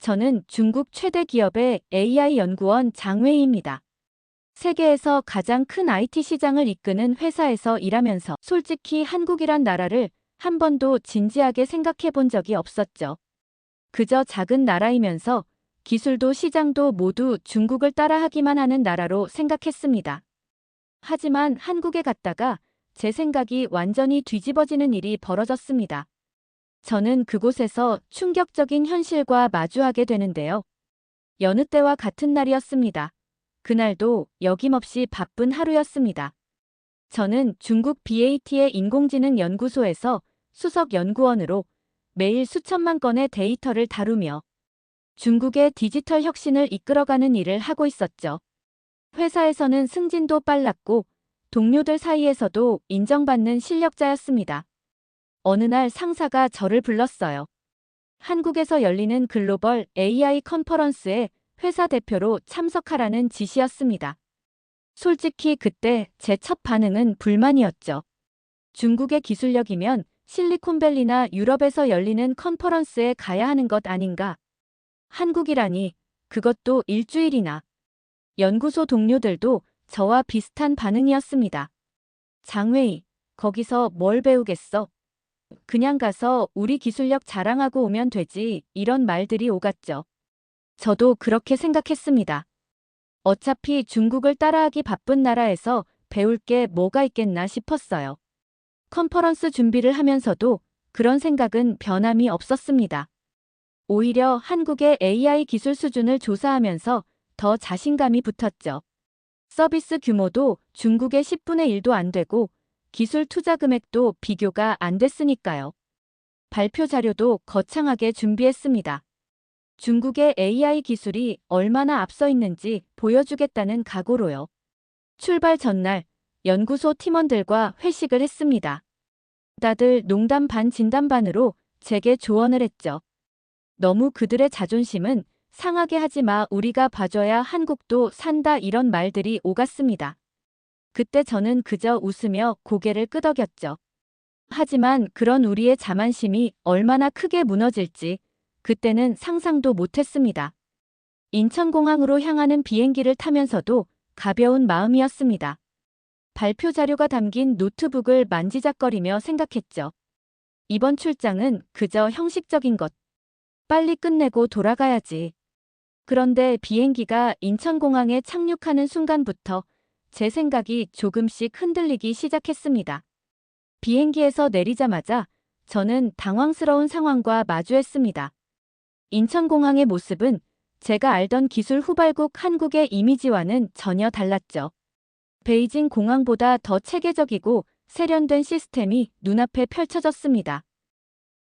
저는 중국 최대 기업의 AI 연구원 장웨이입니다. 세계에서 가장 큰 IT 시장을 이끄는 회사에서 일하면서 솔직히 한국이란 나라를 한 번도 진지하게 생각해 본 적이 없었죠. 그저 작은 나라이면서 기술도 시장도 모두 중국을 따라하기만 하는 나라로 생각했습니다. 하지만 한국에 갔다가 제 생각이 완전히 뒤집어지는 일이 벌어졌습니다. 저는 그곳에서 충격적인 현실과 마주하게 되는데요. 여느 때와 같은 날이었습니다. 그날도 여김없이 바쁜 하루였습니다. 저는 중국 BAT의 인공지능 연구소에서 수석 연구원으로 매일 수천만 건의 데이터를 다루며 중국의 디지털 혁신을 이끌어가는 일을 하고 있었죠. 회사에서는 승진도 빨랐고 동료들 사이에서도 인정받는 실력자였습니다. 어느 날 상사가 저를 불렀어요. 한국에서 열리는 글로벌 AI 컨퍼런스에 회사 대표로 참석하라는 지시였습니다. 솔직히 그때 제 첫 반응은 불만이었죠. 중국의 기술력이면 실리콘밸리나 유럽에서 열리는 컨퍼런스에 가야 하는 것 아닌가? 한국이라니, 그것도 일주일이나. 연구소 동료들도 저와 비슷한 반응이었습니다. 장웨이, 거기서 뭘 배우겠어? 그냥 가서 우리 기술력 자랑하고 오면 되지, 이런 말들이 오갔죠. 저도 그렇게 생각했습니다. 어차피 중국을 따라하기 바쁜 나라에서 배울 게 뭐가 있겠나 싶었어요. 컨퍼런스 준비를 하면서도 그런 생각은 변함이 없었습니다. 오히려 한국의 AI 기술 수준을 조사하면서 더 자신감이 붙었죠. 서비스 규모도 중국의 10분의 1도 안 되고 기술 투자 금액도 비교가 안 됐으니까요. 발표 자료도 거창하게 준비했습니다. 중국의 AI 기술이 얼마나 앞서 있는지 보여주겠다는 각오로요. 출발 전날 연구소 팀원들과 회식을 했습니다. 다들 농담 반 진담 반으로 제게 조언을 했죠. 너무 그들의 자존심은 상하게 하지 마, 우리가 봐줘야 한국도 산다, 이런 말들이 오갔습니다. 그때 저는 그저 웃으며 고개를 끄덕였죠. 하지만 그런 우리의 자만심이 얼마나 크게 무너질지 그때는 상상도 못했습니다. 인천공항으로 향하는 비행기를 타면서도 가벼운 마음이었습니다. 발표 자료가 담긴 노트북을 만지작거리며 생각했죠. 이번 출장은 그저 형식적인 것. 빨리 끝내고 돌아가야지. 그런데 비행기가 인천공항에 착륙하는 순간부터 제 생각이 조금씩 흔들리기 시작했습니다. 비행기에서 내리자마자 저는 당황스러운 상황과 마주했습니다. 인천공항의 모습은 제가 알던 기술 후발국 한국의 이미지와는 전혀 달랐죠. 베이징 공항보다 더 체계적이고 세련된 시스템이 눈앞에 펼쳐졌습니다.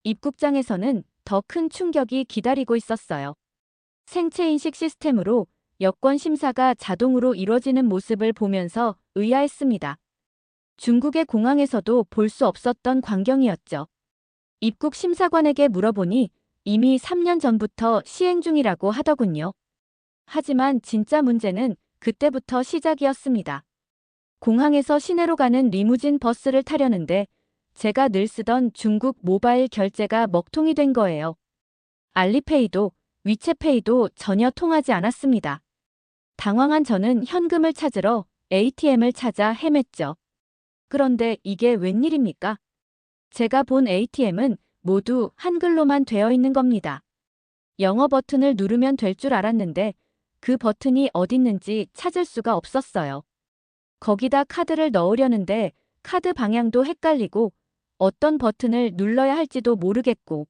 입국장에서는 더 큰 충격이 기다리고 있었어요. 생체인식 시스템으로 여권 심사가 자동으로 이루어지는 모습을 보면서 의아했습니다. 중국의 공항에서도 볼 수 없었던 광경이었죠. 입국 심사관에게 물어보니 이미 3년 전부터 시행 중이라고 하더군요. 하지만 진짜 문제는 그때부터 시작이었습니다. 공항에서 시내로 가는 리무진 버스를 타려는데 제가 늘 쓰던 중국 모바일 결제가 먹통이 된 거예요. 알리페이도 위챗페이도 전혀 통하지 않았습니다. 당황한 저는 현금을 찾으러 ATM을 찾아 헤맸죠. 그런데 이게 웬일입니까? 제가 본 ATM은 모두 한글로만 되어 있는 겁니다. 영어 버튼을 누르면 될 줄 알았는데 그 버튼이 어딨는지 찾을 수가 없었어요. 거기다 카드를 넣으려는데 카드 방향도 헷갈리고 어떤 버튼을 눌러야 할지도 모르겠고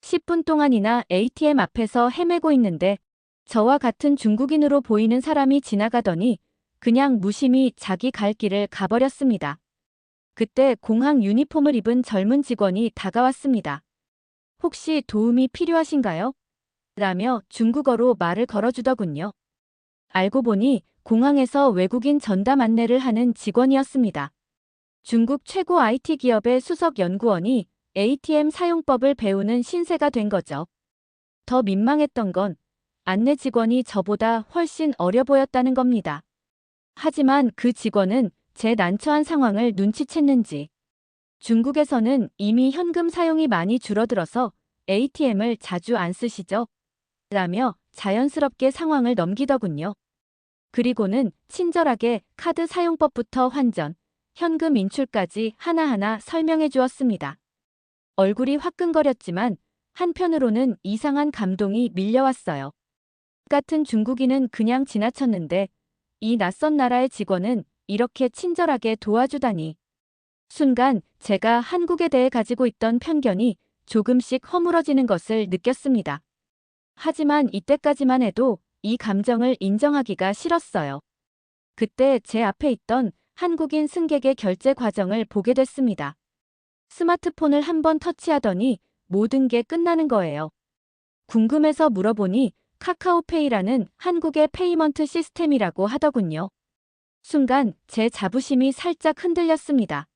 10분 동안이나 ATM 앞에서 헤매고 있는데 저와 같은 중국인으로 보이는 사람이 지나가더니 그냥 무심히 자기 갈 길을 가버렸습니다. 그때 공항 유니폼을 입은 젊은 직원이 다가왔습니다. 혹시 도움이 필요하신가요? 라며 중국어로 말을 걸어주더군요. 알고 보니 공항에서 외국인 전담 안내를 하는 직원이었습니다. 중국 최고 IT 기업의 수석 연구원이 ATM 사용법을 배우는 신세가 된 거죠. 더 민망했던 건 안내 직원이 저보다 훨씬 어려 보였다는 겁니다. 하지만 그 직원은 제 난처한 상황을 눈치챘는지 중국에서는 이미 현금 사용이 많이 줄어들어서 ATM을 자주 안 쓰시죠? 라며 자연스럽게 상황을 넘기더군요. 그리고는 친절하게 카드 사용법부터 환전, 현금 인출까지 하나하나 설명해 주었습니다. 얼굴이 화끈거렸지만 한편으로는 이상한 감동이 밀려왔어요. 같은 중국인은 그냥 지나쳤는데 이 낯선 나라의 직원은 이렇게 친절하게 도와주다니. 순간 제가 한국에 대해 가지고 있던 편견이 조금씩 허물어지는 것을 느꼈습니다. 하지만 이때까지만 해도 이 감정을 인정하기가 싫었어요. 그때 제 앞에 있던 한국인 승객의 결제 과정을 보게 됐습니다. 스마트폰을 한번 터치하더니 모든 게 끝나는 거예요. 궁금해서 물어보니 카카오페이라는 한국의 페이먼트 시스템이라고 하더군요. 순간 제 자부심이 살짝 흔들렸습니다.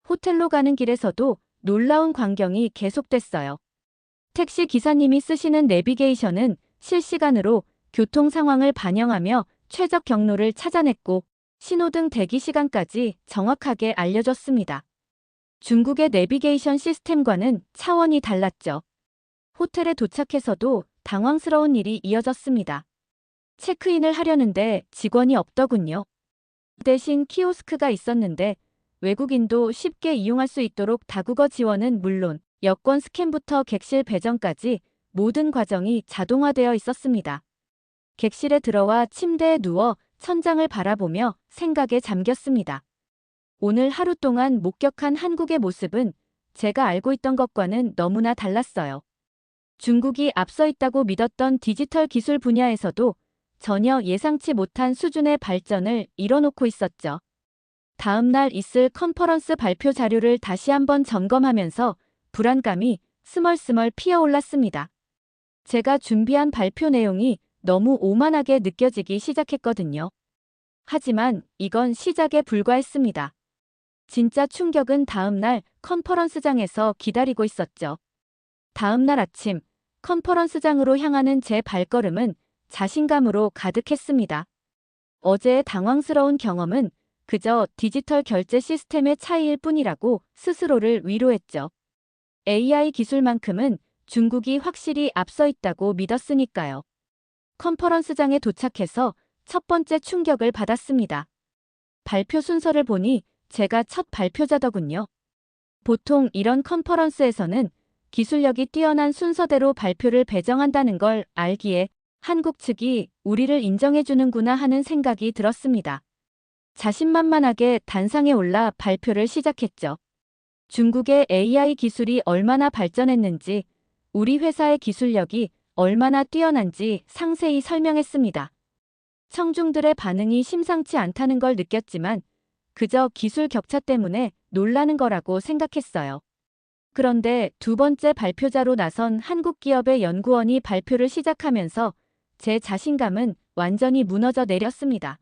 호텔로 가는 길에서도 놀라운 광경이 계속됐어요. 택시 기사님이 쓰시는 내비게이션은 실시간으로 교통 상황을 반영하며 최적 경로를 찾아냈고 신호등 대기 시간까지 정확하게 알려줬습니다. 중국의 내비게이션 시스템과는 차원이 달랐죠. 호텔에 도착해서도 당황스러운 일이 이어졌습니다. 체크인을 하려는데 직원이 없더군요. 대신 키오스크가 있었는데 외국인도 쉽게 이용할 수 있도록 다국어 지원은 물론 여권 스캔부터 객실 배정까지 모든 과정이 자동화되어 있었습니다. 객실에 들어와 침대에 누워 천장을 바라보며 생각에 잠겼습니다. 오늘 하루 동안 목격한 한국의 모습은 제가 알고 있던 것과는 너무나 달랐어요. 중국이 앞서 있다고 믿었던 디지털 기술 분야에서도 전혀 예상치 못한 수준의 발전을 이뤄놓고 있었죠. 다음 날 있을 컨퍼런스 발표 자료를 다시 한번 점검하면서 불안감이 스멀스멀 피어올랐습니다. 제가 준비한 발표 내용이 너무 오만하게 느껴지기 시작했거든요. 하지만 이건 시작에 불과했습니다. 진짜 충격은 다음 날 컨퍼런스장에서 기다리고 있었죠. 다음 날 아침 컨퍼런스장으로 향하는 제 발걸음은 자신감으로 가득했습니다. 어제의 당황스러운 경험은 그저 디지털 결제 시스템의 차이일 뿐이라고 스스로를 위로했죠. AI 기술만큼은 중국이 확실히 앞서 있다고 믿었으니까요. 컨퍼런스장에 도착해서 첫 번째 충격을 받았습니다. 발표 순서를 보니 제가 첫 발표자더군요. 보통 이런 컨퍼런스에서는 기술력이 뛰어난 순서대로 발표를 배정한다는 걸 알기에 한국 측이 우리를 인정해주는구나 하는 생각이 들었습니다. 자신만만하게 단상에 올라 발표를 시작했죠. 중국의 AI 기술이 얼마나 발전했는지, 우리 회사의 기술력이 얼마나 뛰어난지 상세히 설명했습니다. 청중들의 반응이 심상치 않다는 걸 느꼈지만 그저 기술 격차 때문에 놀라는 거라고 생각했어요. 그런데 두 번째 발표자로 나선 한국 기업의 연구원이 발표를 시작하면서 제 자신감은 완전히 무너져 내렸습니다.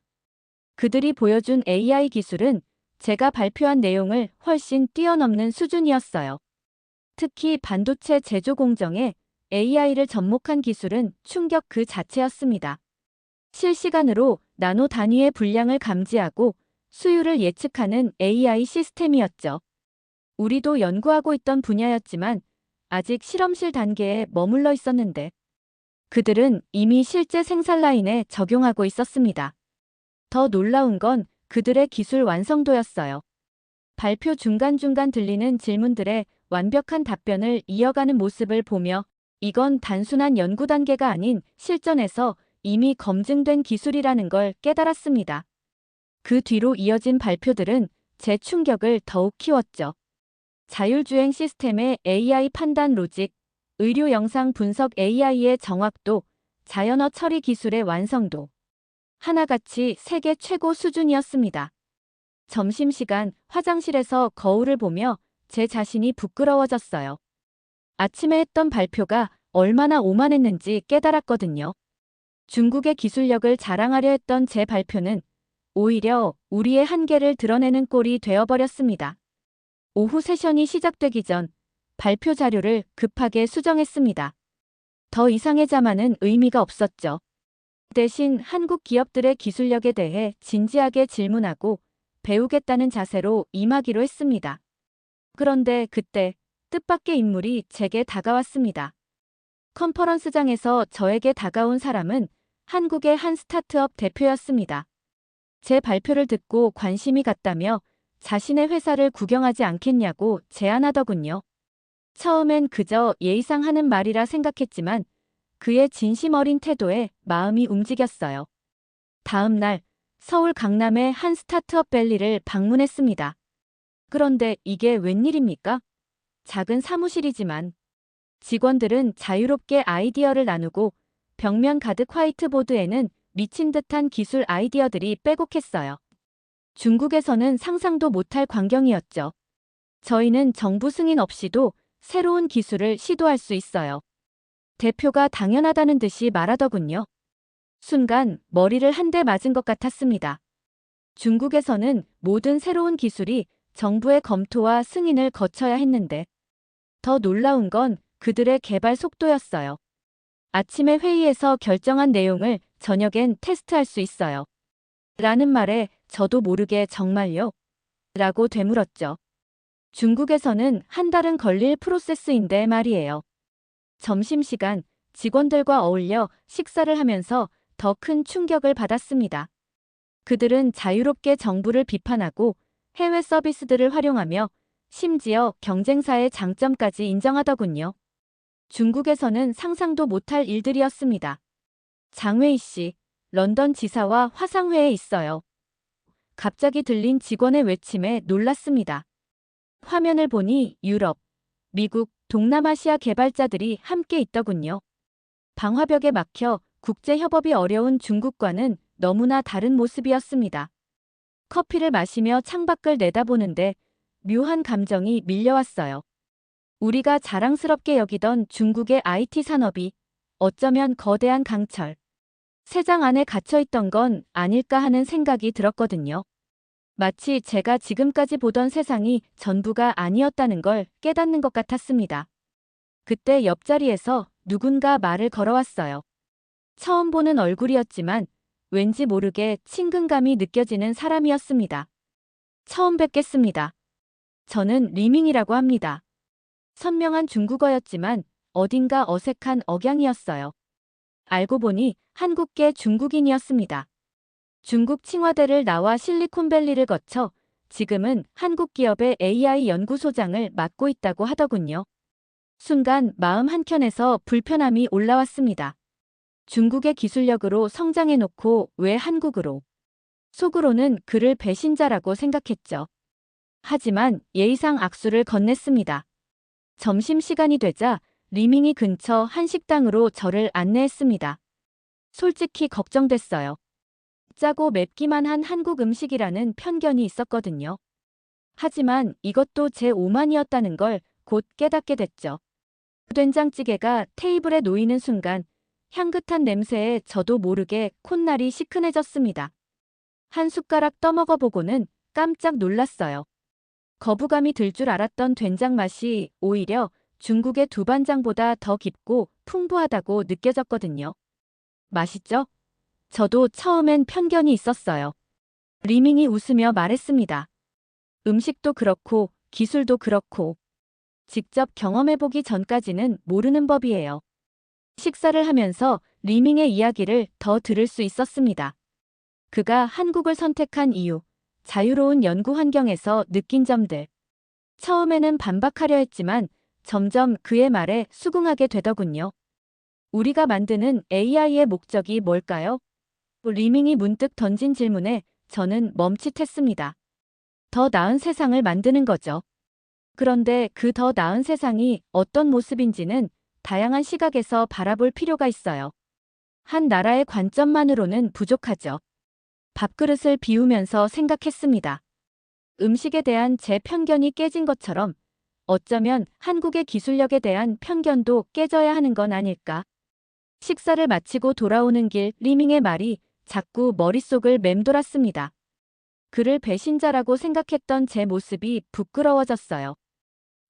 그들이 보여준 AI 기술은 제가 발표한 내용을 훨씬 뛰어넘는 수준이었어요. 특히 반도체 제조 공정에 AI를 접목한 기술은 충격 그 자체였습니다. 실시간으로 나노 단위의 분량을 감지하고 수율을 예측하는 AI 시스템이었죠. 우리도 연구하고 있던 분야였지만 아직 실험실 단계에 머물러 있었는데 그들은 이미 실제 생산 라인에 적용하고 있었습니다. 더 놀라운 건 그들의 기술 완성도였어요. 발표 중간중간 들리는 질문들에 완벽한 답변을 이어가는 모습을 보며 이건 단순한 연구 단계가 아닌 실전에서 이미 검증된 기술이라는 걸 깨달았습니다. 그 뒤로 이어진 발표들은 제 충격을 더욱 키웠죠. 자율주행 시스템의 AI 판단 로직, 의료 영상 분석 AI의 정확도, 자연어 처리 기술의 완성도. 하나같이 세계 최고 수준이었습니다. 점심시간 화장실에서 거울을 보며 제 자신이 부끄러워졌어요. 아침에 했던 발표가 얼마나 오만했는지 깨달았거든요. 중국의 기술력을 자랑하려 했던 제 발표는 오히려 우리의 한계를 드러내는 꼴이 되어버렸습니다. 오후 세션이 시작되기 전 발표 자료를 급하게 수정했습니다. 더 이상의 자만은 의미가 없었죠. 대신 한국 기업들의 기술력에 대해 진지하게 질문하고 배우겠다는 자세로 임하기로 했습니다. 그런데 그때 뜻밖의 인물이 제게 다가왔습니다. 컨퍼런스장에서 저에게 다가온 사람은 한국의 한 스타트업 대표였습니다. 제 발표를 듣고 관심이 갔다며 자신의 회사를 구경하지 않겠냐고 제안하더군요. 처음엔 그저 예의상 하는 말이라 생각했지만 그의 진심 어린 태도에 마음이 움직였어요. 다음 날 서울 강남의 한 스타트업 밸리를 방문했습니다. 그런데 이게 웬일입니까? 작은 사무실이지만 직원들은 자유롭게 아이디어를 나누고 벽면 가득 화이트보드에는 미친 듯한 기술 아이디어들이 빼곡했어요. 중국에서는 상상도 못할 광경이었죠. 저희는 정부 승인 없이도 새로운 기술을 시도할 수 있어요. 대표가 당연하다는 듯이 말하더군요. 순간 머리를 한 대 맞은 것 같았습니다. 중국에서는 모든 새로운 기술이 정부의 검토와 승인을 거쳐야 했는데 더 놀라운 건 그들의 개발 속도였어요. 아침에 회의에서 결정한 내용을 저녁엔 테스트할 수 있어요. 라는 말에 저도 모르게 정말요? 라고 되물었죠. 중국에서는 한 달은 걸릴 프로세스인데 말이에요. 점심시간 직원들과 어울려 식사를 하면서 더 큰 충격을 받았습니다. 그들은 자유롭게 정부를 비판하고 해외 서비스들을 활용하며 심지어 경쟁사의 장점까지 인정하더군요. 중국에서는 상상도 못할 일들이었습니다. 장웨이 씨, 런던 지사와 화상회에 있어요. 갑자기 들린 직원의 외침에 놀랐습니다. 화면을 보니 유럽, 미국, 동남아시아 개발자들이 함께 있더군요. 방화벽에 막혀 국제협업이 어려운 중국과는 너무나 다른 모습이었습니다. 커피를 마시며 창밖을 내다보는데 묘한 감정이 밀려왔어요. 우리가 자랑스럽게 여기던 중국의 IT 산업이 어쩌면 거대한 강철, 새장 안에 갇혀있던 건 아닐까 하는 생각이 들었거든요. 마치 제가 지금까지 보던 세상이 전부가 아니었다는 걸 깨닫는 것 같았습니다. 그때 옆자리에서 누군가 말을 걸어왔어요. 처음 보는 얼굴이었지만 왠지 모르게 친근감이 느껴지는 사람이었습니다. 처음 뵙겠습니다. 저는 리밍이라고 합니다. 선명한 중국어였지만 어딘가 어색한 억양이었어요. 알고 보니 한국계 중국인이었습니다. 중국 칭화대를 나와 실리콘밸리를 거쳐 지금은 한국 기업의 AI 연구소장을 맡고 있다고 하더군요. 순간 마음 한켠에서 불편함이 올라왔습니다. 중국의 기술력으로 성장해놓고 왜 한국으로? 속으로는 그를 배신자라고 생각했죠. 하지만 예의상 악수를 건넸습니다. 점심시간이 되자 리밍이 근처 한 식당으로 저를 안내했습니다. 솔직히 걱정됐어요. 짜고 맵기만 한 한국 음식이라는 편견이 있었거든요. 하지만 이것도 제 오만이었다는 걸 곧 깨닫게 됐죠. 된장찌개가 테이블에 놓이는 순간 향긋한 냄새에 저도 모르게 콧날이 시큰해졌습니다. 한 숟가락 떠먹어 보고는 깜짝 놀랐어요. 거부감이 들 줄 알았던 된장 맛이 오히려 중국의 두반장보다 더 깊고 풍부하다고 느껴졌거든요. 맛있죠? 저도 처음엔 편견이 있었어요. 리밍이 웃으며 말했습니다. 음식도 그렇고 기술도 그렇고 직접 경험해보기 전까지는 모르는 법이에요. 식사를 하면서 리밍의 이야기를 더 들을 수 있었습니다. 그가 한국을 선택한 이유, 자유로운 연구 환경에서 느낀 점들. 처음에는 반박하려 했지만 점점 그의 말에 수긍하게 되더군요. 우리가 만드는 AI의 목적이 뭘까요? 리밍이 문득 던진 질문에 저는 멈칫했습니다. 더 나은 세상을 만드는 거죠. 그런데 그 더 나은 세상이 어떤 모습인지는 다양한 시각에서 바라볼 필요가 있어요. 한 나라의 관점만으로는 부족하죠. 밥그릇을 비우면서 생각했습니다. 음식에 대한 제 편견이 깨진 것처럼 어쩌면 한국의 기술력에 대한 편견도 깨져야 하는 건 아닐까. 식사를 마치고 돌아오는 길 리밍의 말이 자꾸 머릿속을 맴돌았습니다. 그를 배신자라고 생각했던 제 모습이 부끄러워졌어요.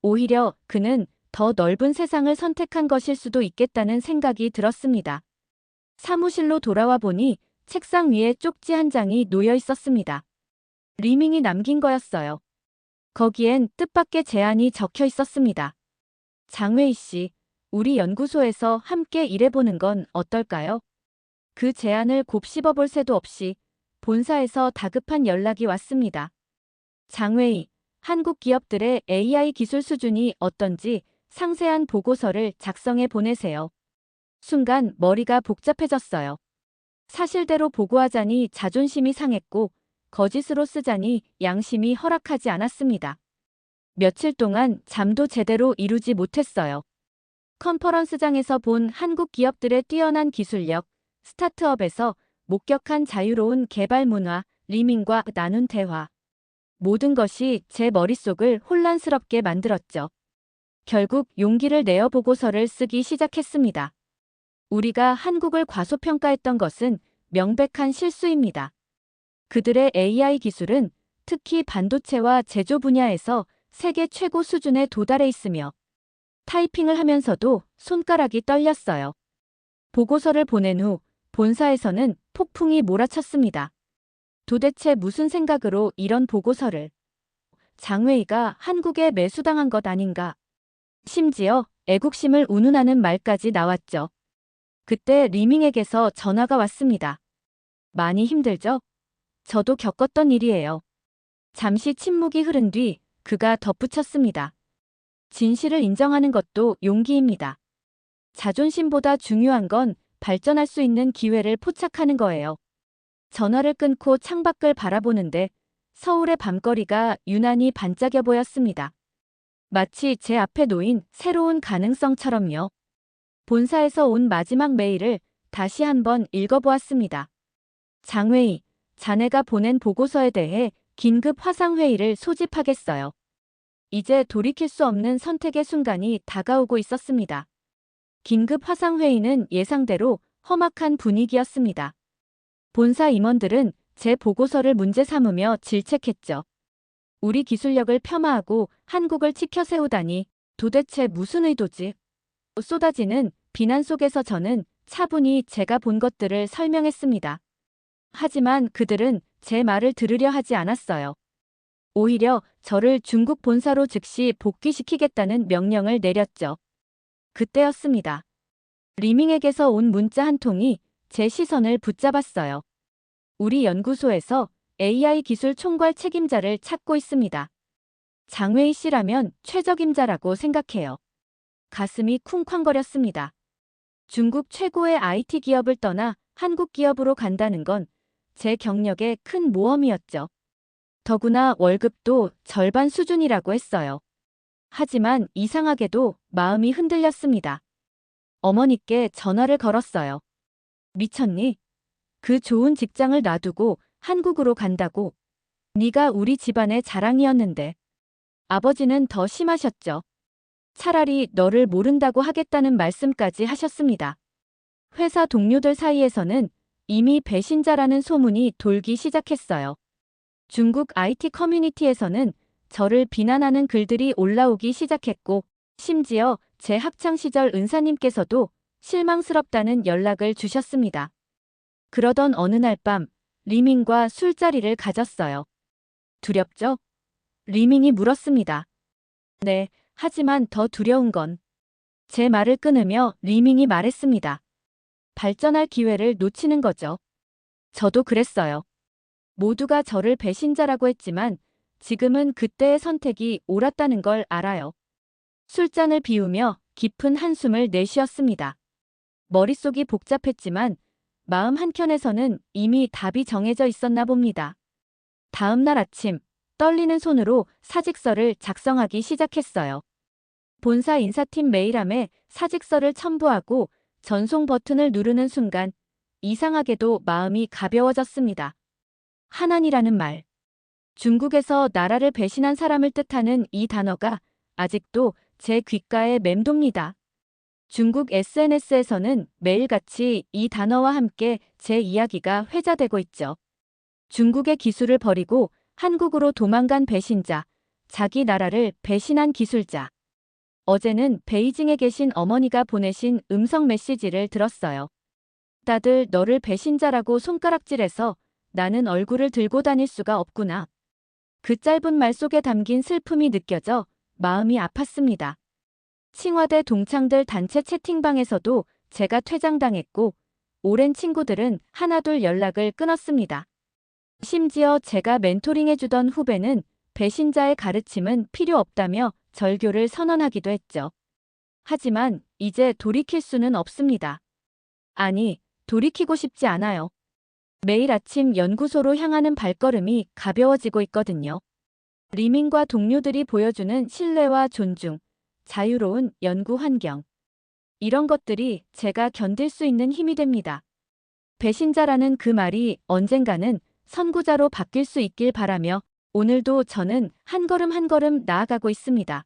오히려 그는 더 넓은 세상을 선택한 것일 수도 있겠다는 생각이 들었습니다. 사무실로 돌아와 보니 책상 위에 쪽지 한 장이 놓여 있었습니다. 리밍이 남긴 거였어요. 거기엔 뜻밖의 제안이 적혀 있었습니다. 장웨이 씨, 우리 연구소에서 함께 일해보는 건 어떨까요? 그 제안을 곱씹어볼 새도 없이 본사에서 다급한 연락이 왔습니다. 장회의, 한국 기업들의 AI 기술 수준이 어떤지 상세한 보고서를 작성해 보내세요. 순간 머리가 복잡해졌어요. 사실대로 보고하자니 자존심이 상했고 거짓으로 쓰자니 양심이 허락하지 않았습니다. 며칠 동안 잠도 제대로 이루지 못했어요. 컨퍼런스장에서 본 한국 기업들의 뛰어난 기술력, 스타트업에서 목격한 자유로운 개발 문화, 리밍과 나눈 대화. 모든 것이 제 머릿속을 혼란스럽게 만들었죠. 결국 용기를 내어 보고서를 쓰기 시작했습니다. 우리가 한국을 과소평가했던 것은 명백한 실수입니다. 그들의 AI 기술은 특히 반도체와 제조 분야에서 세계 최고 수준에 도달해 있으며 타이핑을 하면서도 손가락이 떨렸어요. 보고서를 보낸 후 본사에서는 폭풍이 몰아쳤습니다. 도대체 무슨 생각으로 이런 보고서를? 장회의가 한국에 매수당한 것 아닌가? 심지어 애국심을 운운하는 말까지 나왔죠. 그때 리밍에게서 전화가 왔습니다. 많이 힘들죠? 저도 겪었던 일이에요. 잠시 침묵이 흐른 뒤 그가 덧붙였습니다. 진실을 인정하는 것도 용기입니다. 자존심보다 중요한 건 발전할 수 있는 기회를 포착하는 거예요. 전화를 끊고 창밖을 바라보는데 서울의 밤거리가 유난히 반짝여 보였습니다. 마치 제 앞에 놓인 새로운 가능성처럼요. 본사에서 온 마지막 메일을 다시 한번 읽어보았습니다. 장회의, 자네가 보낸 보고서에 대해 긴급 화상회의를 소집하겠어요. 이제 돌이킬 수 없는 선택의 순간이 다가오고 있었습니다. 긴급 화상회의는 예상대로 험악한 분위기였습니다. 본사 임원들은 제 보고서를 문제 삼으며 질책했죠. 우리 기술력을 폄하하고 한국을 치켜 세우다니 도대체 무슨 의도지? 쏟아지는 비난 속에서 저는 차분히 제가 본 것들을 설명했습니다. 하지만 그들은 제 말을 들으려 하지 않았어요. 오히려 저를 중국 본사로 즉시 복귀시키겠다는 명령을 내렸죠. 그때였습니다. 리밍에게서 온 문자 한 통이 제 시선을 붙잡았어요. 우리 연구소에서 AI 기술 총괄 책임자를 찾고 있습니다. 장회의 씨라면 최적임자라고 생각해요. 가슴이 쿵쾅거렸습니다. 중국 최고의 IT 기업을 떠나 한국 기업으로 간다는 건 제 경력의 큰 모험이었죠. 더구나 월급도 절반 수준이라고 했어요. 하지만 이상하게도 마음이 흔들렸습니다. 어머니께 전화를 걸었어요. 미쳤니? 그 좋은 직장을 놔두고 한국으로 간다고. 네가 우리 집안의 자랑이었는데. 아버지는 더 심하셨죠. 차라리 너를 모른다고 하겠다는 말씀까지 하셨습니다. 회사 동료들 사이에서는 이미 배신자라는 소문이 돌기 시작했어요. 중국 IT 커뮤니티에서는 저를 비난하는 글들이 올라오기 시작했고, 심지어 제 학창시절 은사님께서도 실망스럽다는 연락을 주셨습니다. 그러던 어느 날 밤, 리밍과 술자리를 가졌어요. 두렵죠? 리밍이 물었습니다. 네, 하지만 더 두려운 건 제 말을 끊으며 리밍이 말했습니다. 발전할 기회를 놓치는 거죠. 저도 그랬어요. 모두가 저를 배신자라고 했지만 지금은 그때의 선택이 옳았다는 걸 알아요. 술잔을 비우며 깊은 한숨을 내쉬었습니다. 머릿속이 복잡했지만 마음 한켠에서는 이미 답이 정해져 있었나 봅니다. 다음 날 아침, 떨리는 손으로 사직서를 작성하기 시작했어요. 본사 인사팀 메일함에 사직서를 첨부하고 전송 버튼을 누르는 순간 이상하게도 마음이 가벼워졌습니다. 한안이라는 말. 중국에서 나라를 배신한 사람을 뜻하는 이 단어가 아직도 제 귓가에 맴돕니다. 중국 SNS에서는 매일같이 이 단어와 함께 제 이야기가 회자되고 있죠. 중국의 기술을 버리고 한국으로 도망간 배신자, 자기 나라를 배신한 기술자. 어제는 베이징에 계신 어머니가 보내신 음성 메시지를 들었어요. 다들 너를 배신자라고 손가락질해서 나는 얼굴을 들고 다닐 수가 없구나. 그 짧은 말 속에 담긴 슬픔이 느껴져 마음이 아팠습니다. 칭화대 동창들 단체 채팅방에서도 제가 퇴장당했고, 오랜 친구들은 하나둘 연락을 끊었습니다. 심지어 제가 멘토링해주던 후배는 배신자의 가르침은 필요 없다며 절교를 선언하기도 했죠. 하지만 이제 돌이킬 수는 없습니다. 아니, 돌이키고 싶지 않아요. 매일 아침 연구소로 향하는 발걸음이 가벼워지고 있거든요. 리민과 동료들이 보여주는 신뢰와 존중, 자유로운 연구 환경. 이런 것들이 제가 견딜 수 있는 힘이 됩니다. 배신자라는 그 말이 언젠가는 선구자로 바뀔 수 있길 바라며 오늘도 저는 한 걸음 한 걸음 나아가고 있습니다.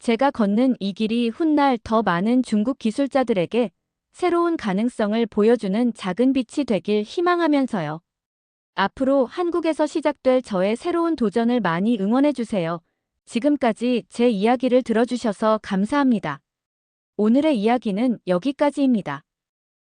제가 걷는 이 길이 훗날 더 많은 중국 기술자들에게 새로운 가능성을 보여주는 작은 빛이 되길 희망하면서요. 앞으로 한국에서 시작될 저의 새로운 도전을 많이 응원해주세요. 지금까지 제 이야기를 들어주셔서 감사합니다. 오늘의 이야기는 여기까지입니다.